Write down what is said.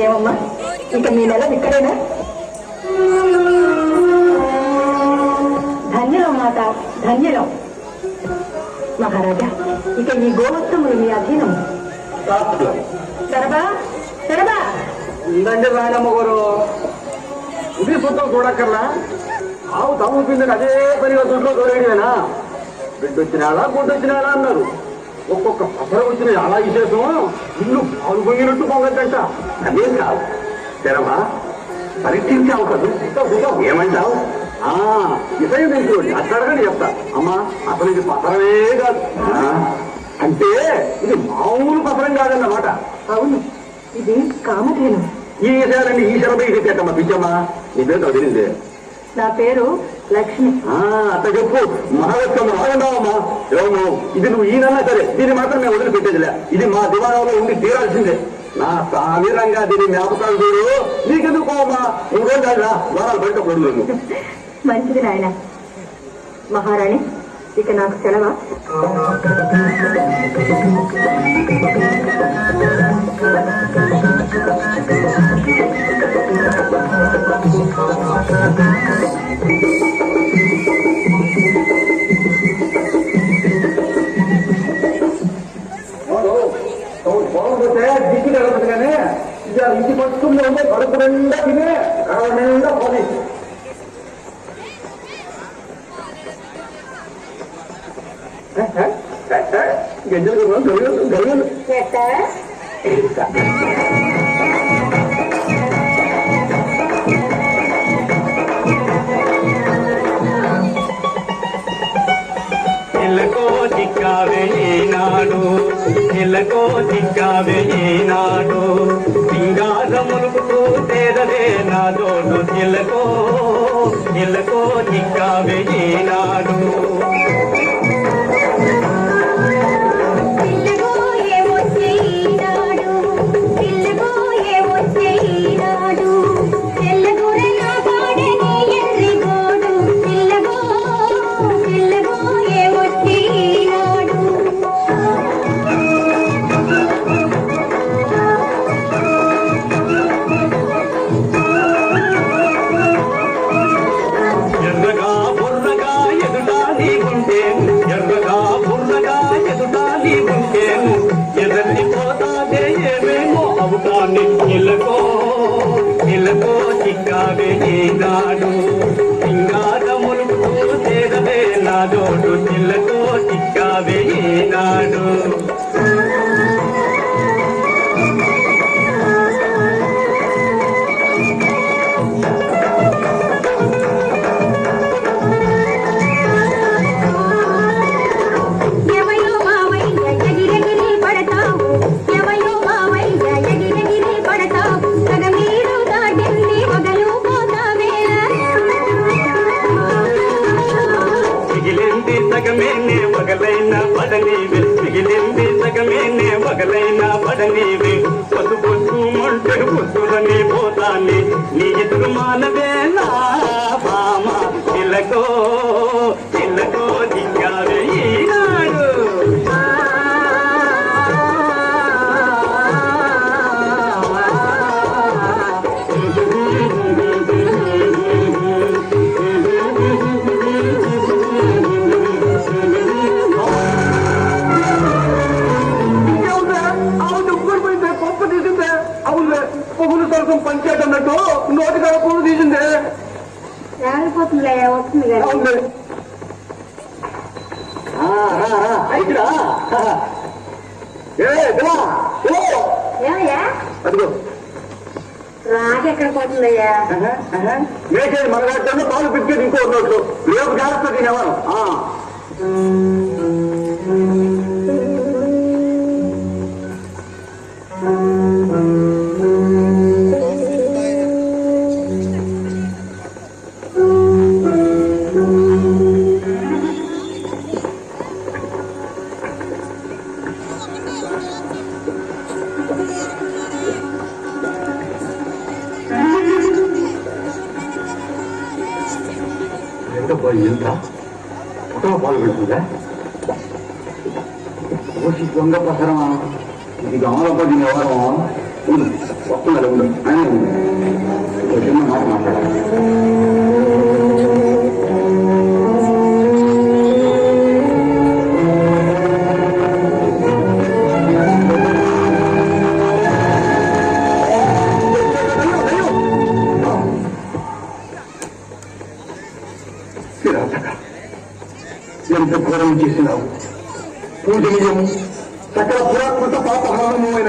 ఏమమ్మా ఇక మీ నెల ఇక్కడేనా? ధన్యులం మాత, ధన్యులం. మహారాజా, ఇక ఈ గోవత్సములు మీ అధీనం. సరబా సరబా ఉందండి రాయనమ్మ గారు. ఇది సొంతం చూడక్కర్లా. ఆవు తమ్ము పిండికి అదే పనిగా దొడ్లో తోలేడివేనా? బిడ్డొచ్చినాడా గుడ్డొచ్చినాడా అన్నారు. ఒక్కొక్క పసర వచ్చిన అలా విశేషం ఇల్లు పాలు పొంగినట్టు పొంగద్దంట. అదేం కాదు తెరవా, పరీక్షించావు కదా, ఏమంటావు? విషయం తెలుసు, అట్లాడగానే చెప్తా. అమ్మా అసలు ఇది పసరమే కాదు. అంటే ఇది మామూలు పసరం కాదన్నమాట. అవును, ఇది కామధేను. ఈ విషయాలన్నీ ఈశ్వరపై ఇది పెట్టమ్మా పిచ్చమ్మా. నీ పేరు తెలియదే? నా పేరు లక్ష్మి. అట్లా చెప్పు. మహాలక్ష్మి బాగున్నావమ్మా. ఏమో ఇది నువ్వు ఈయనన్నా సరే దీన్ని మాత్రం మేము వదిలిపెట్టేదిలే. ఇది మా దివాణంలో ఉండి తీరాల్సిందే. నా సామీరంగా దీన్ని జ్ఞాపకాలు చూడు. నీకెందుకు పోవమ్మా, ఇంకో దాకా వారాలు బయట పడుతుంది. మంచిది నాయన. మహారాణి, ఇక నాకు సెలవా? పోతే దిక్కు జరగదు కానీ ఇంటి పట్టుకుంటూ ఉంటే కడుపు నిండా తినే కడవ నిండా పోనీ. గంజలు గరుగలు గరుగలు ఎల్లకో దిక్కావే ఈనాడు, ఎల్లకో దిక్కావే ఈనాడు, సింగారములుపుతూ తేరవే నా జోడు. ఎల్లకో ఎల్లకో దిక్కావే ఈనాడు. ఎల్లకో ఎల్లకో చిక్కావే ఈనాడు, సింగారములుపుతూ తేరవే నా జోడు. ఎల్లకో చిక్కావే ఈనాడు. సగమేనే వగలైన పడనీవే, మిగిలింది సగమేనే వగలైన పడనీవే. పొద్దు పొద్దు మంటే పొద్దులని పోతానే నీ ఎదురు మానవేనా బామ. ఇల్లకో ఇల్లకో దిక్కావే ఈనాడు. పొగులు సరసం పంచాయత్ అన్నట్టు నోటి కాడ పూలు తీసిందే. రాలిపోతుందిలే, వస్తుంది కదా. ఏమయ్యా అదిగో రాకెక్కడ పోతుందయ్యా? మేసేది మనగాడుతాను, పాలు పిచ్చేది ఇంకో నోట్లు. రేపు జాగ్రత్త తినేవారు. ఎంత పుట్టలో పాలు పెడుతుందా? దొంగ పసరమా? ఇది గమనపడిన ఎవరమా? వస్తున్నారు ఉండు ఆయన ఉంది ఒక చిన్న మాట మాట్లాడాలి. ఎంత ఘోరం చేసినావు పూజనీయము సకల పురాకృత పాపహారము అయిన